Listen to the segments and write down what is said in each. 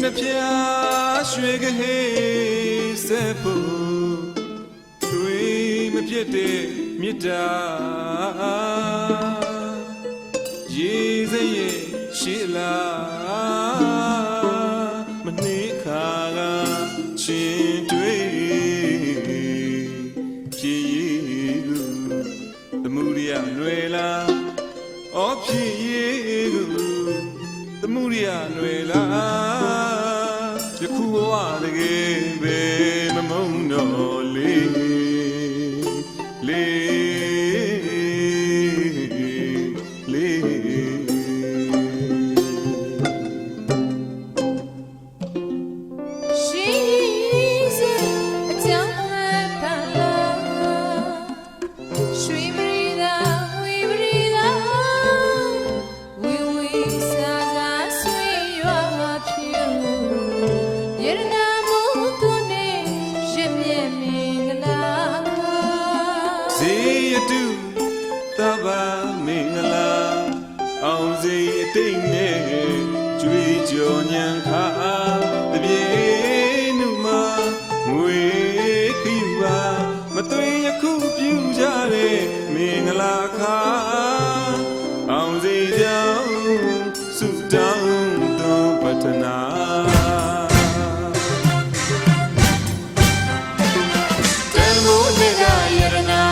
နှစ်ပြားရွှေကဟေးဆက်ဖို့တွေ့မပြတ်တဲ့မေတ္တာရေစရဲ့ရှိလားမနှေးခါကချင်းတွေ့ဖြစ်ရလူသမှုရလွယ်လားအော်ဖြစ်ရလူသမှုရလွယ်လားယခုဘဝတကယ်ပဲမမုန်းတော့လေးသဘာမင်္ဂလာအောင်စိအတိတ်နဲ့ကြွေးကြော်ညံခါတပြေနုမှာငွေခီးပါမသွေယခုပြုကြတဲ့မင်္ဂလာခါအောင်စိကြောင့်ဆုတောင်းတော်ပတနာတန်မိုးနဲ့ရရနာ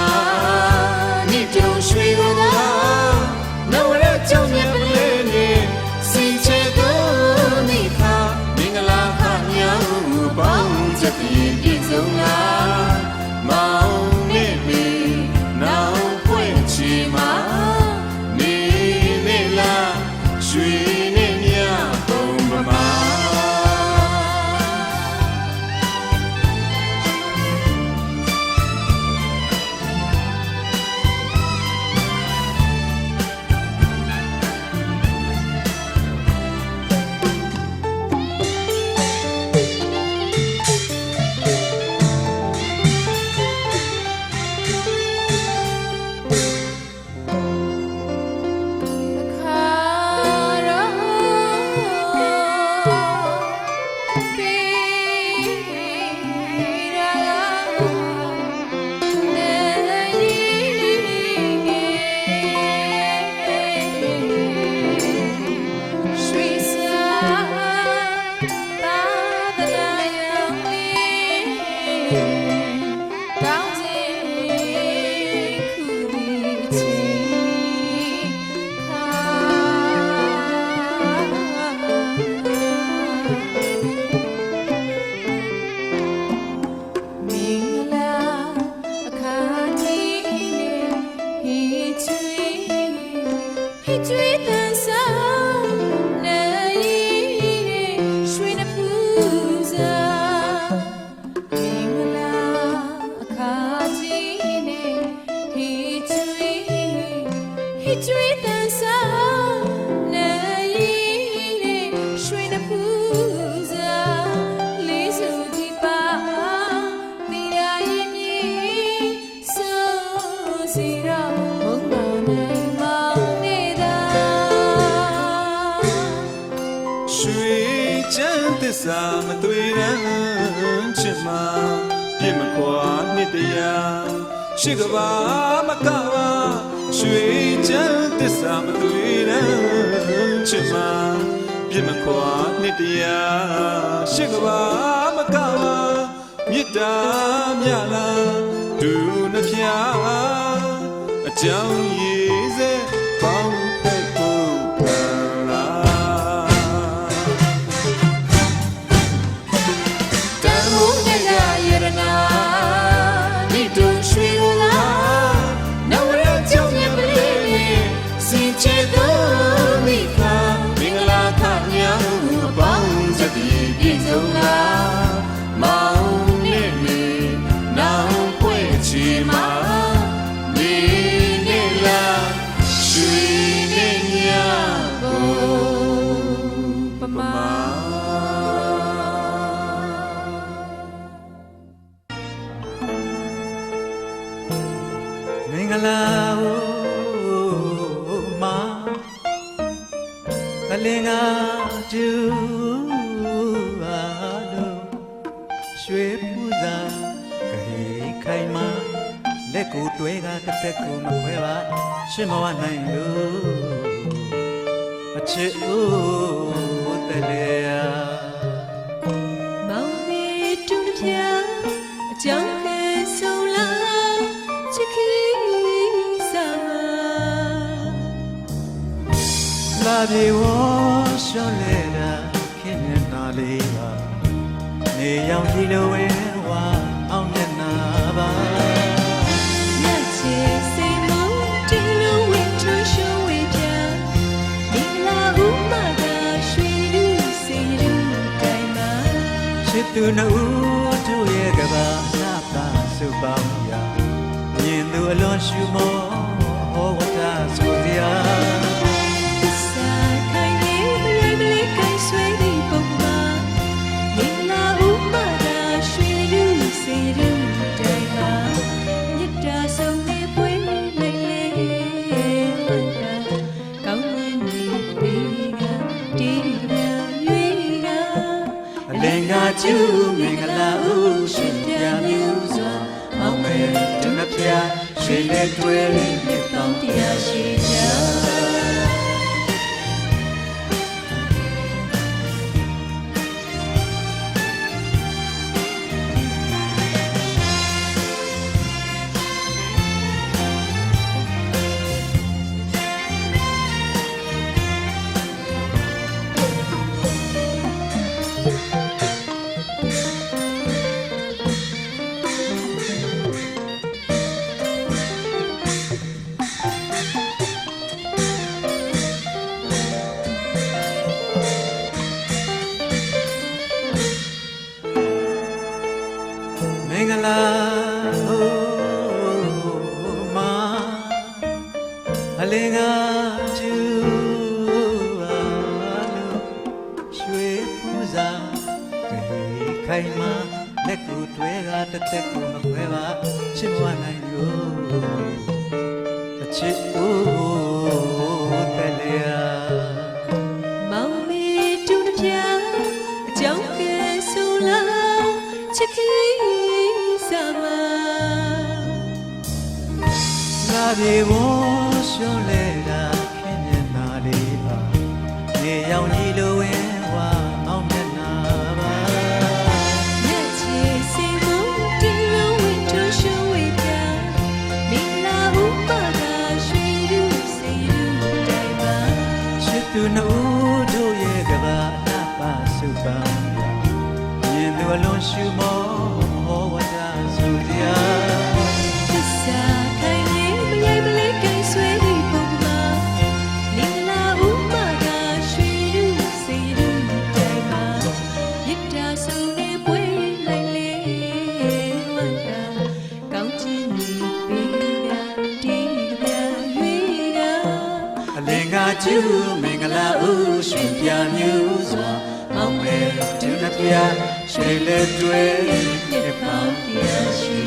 စာမသွေရန်ချစ်မှာပြစ်မခွာနှစ်တရားရှိကဘာမကပါရွှေချမ်းသစ္စာမသွေရန်ချစ်မှာပြစ်မခွာနှစ်တရားရှိကဘာမကပါမေတ္တာမြလားဒုနှစ်ဖြာအကြောင်းရည်စေပေါင်းမင်္ဂလာမအလင်္ကာကျူ ကူတွေကတက်ကူမခွဲပါရှင်းမဝနိုင်လို့အချစ်ဦးတလေယာမောင်မေတူတပြားအကြောင်းခဲဆုံးလာချစ်ခိစားလာပြေဝရှောလေတာခင်မျက်နှာလေးပါနေရောင်ကြည့်လို့ဝဲဝါအောင်မျက်နှာပါလက်ချေစိတ်မုန်းတီလိုဝင်းထရှုံးဝေးပြမင်္ဂလာဥမသာရွှေလူစေလူတိုင်းမှာချစ်သူနှုတ်တို့ရဲ့ကဘာနာပါစုပေါင်းရာမြင်သူအလွန်ရှူမောဟောဝတ္တဆိုစရာကျူမင်္ဂလာဦးရှင်ပြမျိုးစွာမောင်မဲတမပြရွှေလက်တွဲနှစ်ပေါင်းတရားရှိကြမင်္ဂလာဟိုမာအလင်းကကျူအားလို့ရွှေဖူးစားကြေခိုင်မာလက်ကိုတွေကတက်တက်ကိုမခွဲပါချစ်မဝနိုင်လို့အချစ်ဦးတလေယာမောင်မေတူတပြားအကြောင်းကဲဆိုလာချစ်ခိလာပြေဝရှုံးလေတာခင်မျက်နှာလေးပါနေရောင်ကြီးလိုဝင်းဝါအောင်မျက်နှာပါလက်ချေစိတ်မုန်းတီလိုဝင်းထရှုံးဝေးပြမင်္ဂလာဥပဒါရွှေလူစေလူတိုင်းမှာချစ်သူနှုတ်တို့ရဲ့ကဘာနာပါစုပန်းမြင်သူအလွန်ရှူမောဟောဝတ္တဆိုစရာကျူမင်္ဂလာဦးရှင်ပြမျိုးစွာမောင်မဲဒုနပြရွှေလက်တွဲနှစ်ပေါင်းတရားရှိ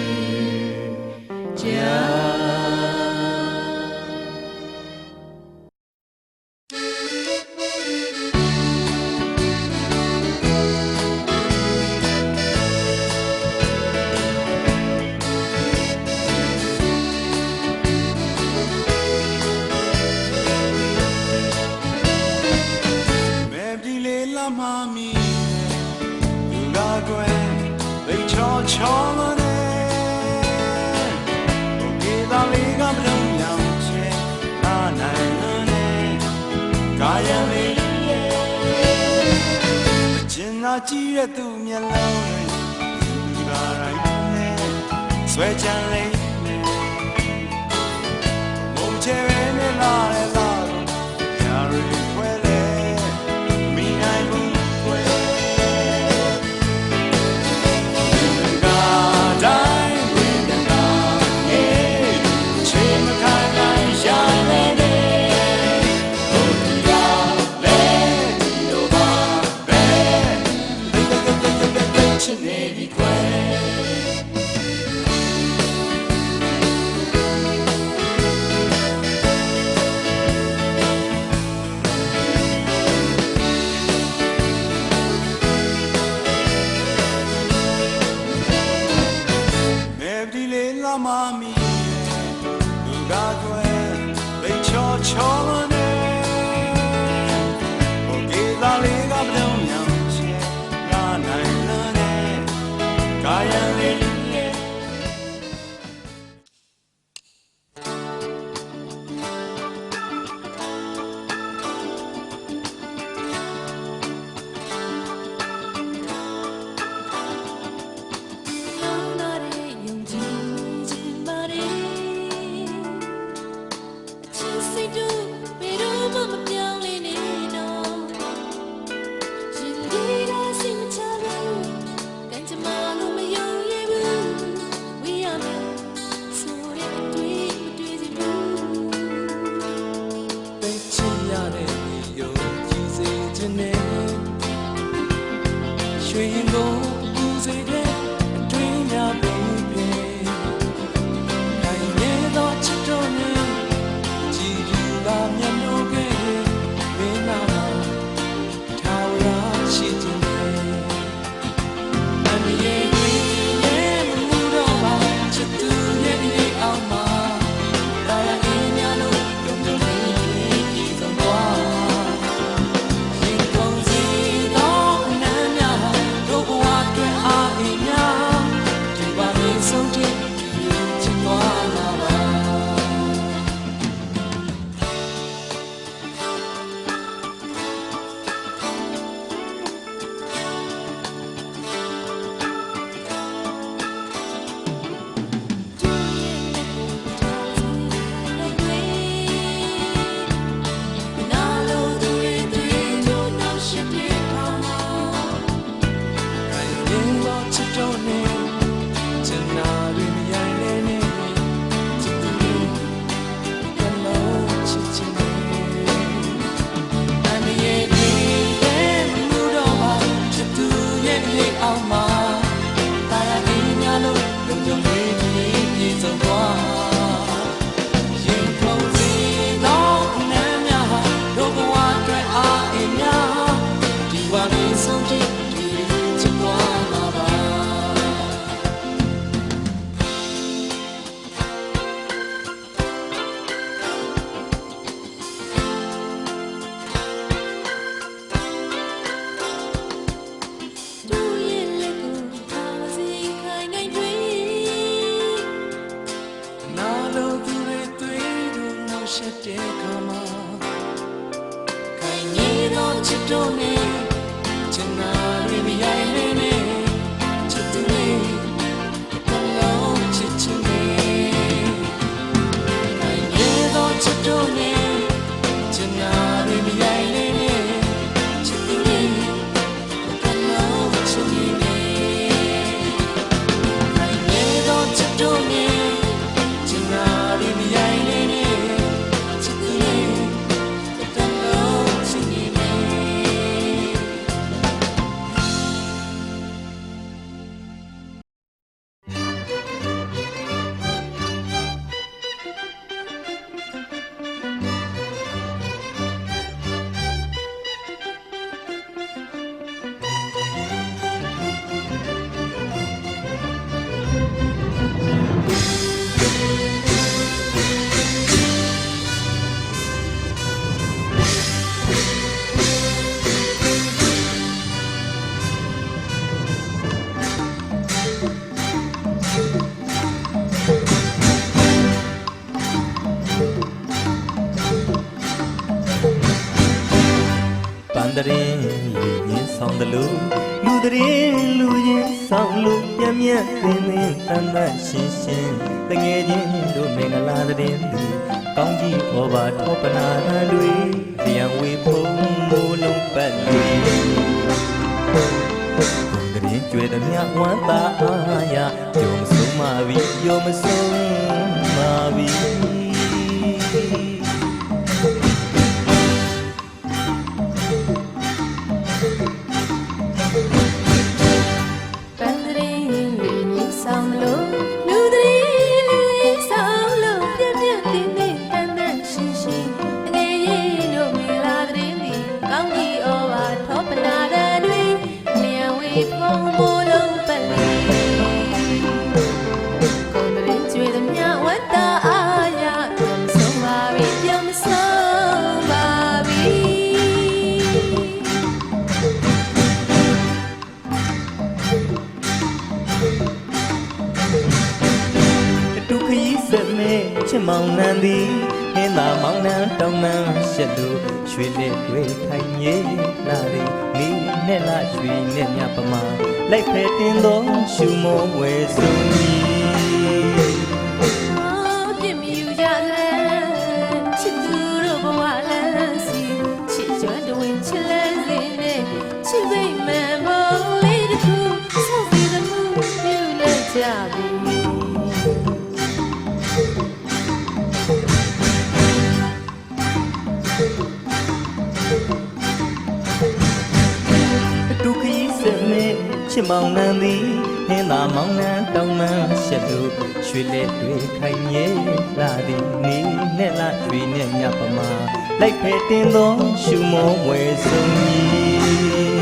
ကြ妈咪，有个鬼被悄悄了呢，我给到那个不能要钱，那男人呢，家人里耶，今那几日都面老人，你把人呢，摔跤嘞呢，梦见人呢拉来拉去，家人回来。妈咪。တရင်လူရင်ဆောင်တယ်လို့လူတရင်လူရင်ဆောင်လို့ပြည့်မြတ်သင်သင်တန်တန်ရှင်းရှင်းတငယ်ချင်းတို့မင်္ဂလာတရင်လူကောင်းကြီးဟောပါထောပနာတွေဇယံဝေဖုံမိုးလုံးပတ်တွေတရင်ကျွေသည်မြဝမ်းသာအားရယုံဆုံးမပြီယုံမဆုံးပါပြီကျွေးသမျှ ချစ်မောင်နှံသည်ဟင်းသာမောင်နှံတောင်းနှံရှက်လို့ရွှေလက်တွေခိုင်မြေလာသည်မိနဲ့လာရွှေနဲ့မြပမာလိုက်ဖဲတင်သောရှုမောဝဲစုံကြီး ပြစ်မြူကြတယ်ချစ်သူတို့ဘဝလမ်းစီချစ်ကြွတဝင်ချစ်လဲစင်းနဲ့ချစ်ပိတ်မှန်ပေါ်လေးတစ်ခုဆောက်ပြီးသမှုပြုလက်ကြပြီ ဒုက္ခဤစမေချစ်မောင်နှံသည်ဟင်းသာမောင်နှံတောင်းနှံရှက်လို့ရွှေလက်တွေခိုင်မြေလာသည်နေနဲ့လာရွှေနဲ့မြပမာလိုက်ဖဲတင်သောရှုမောဝဲစုံကြီး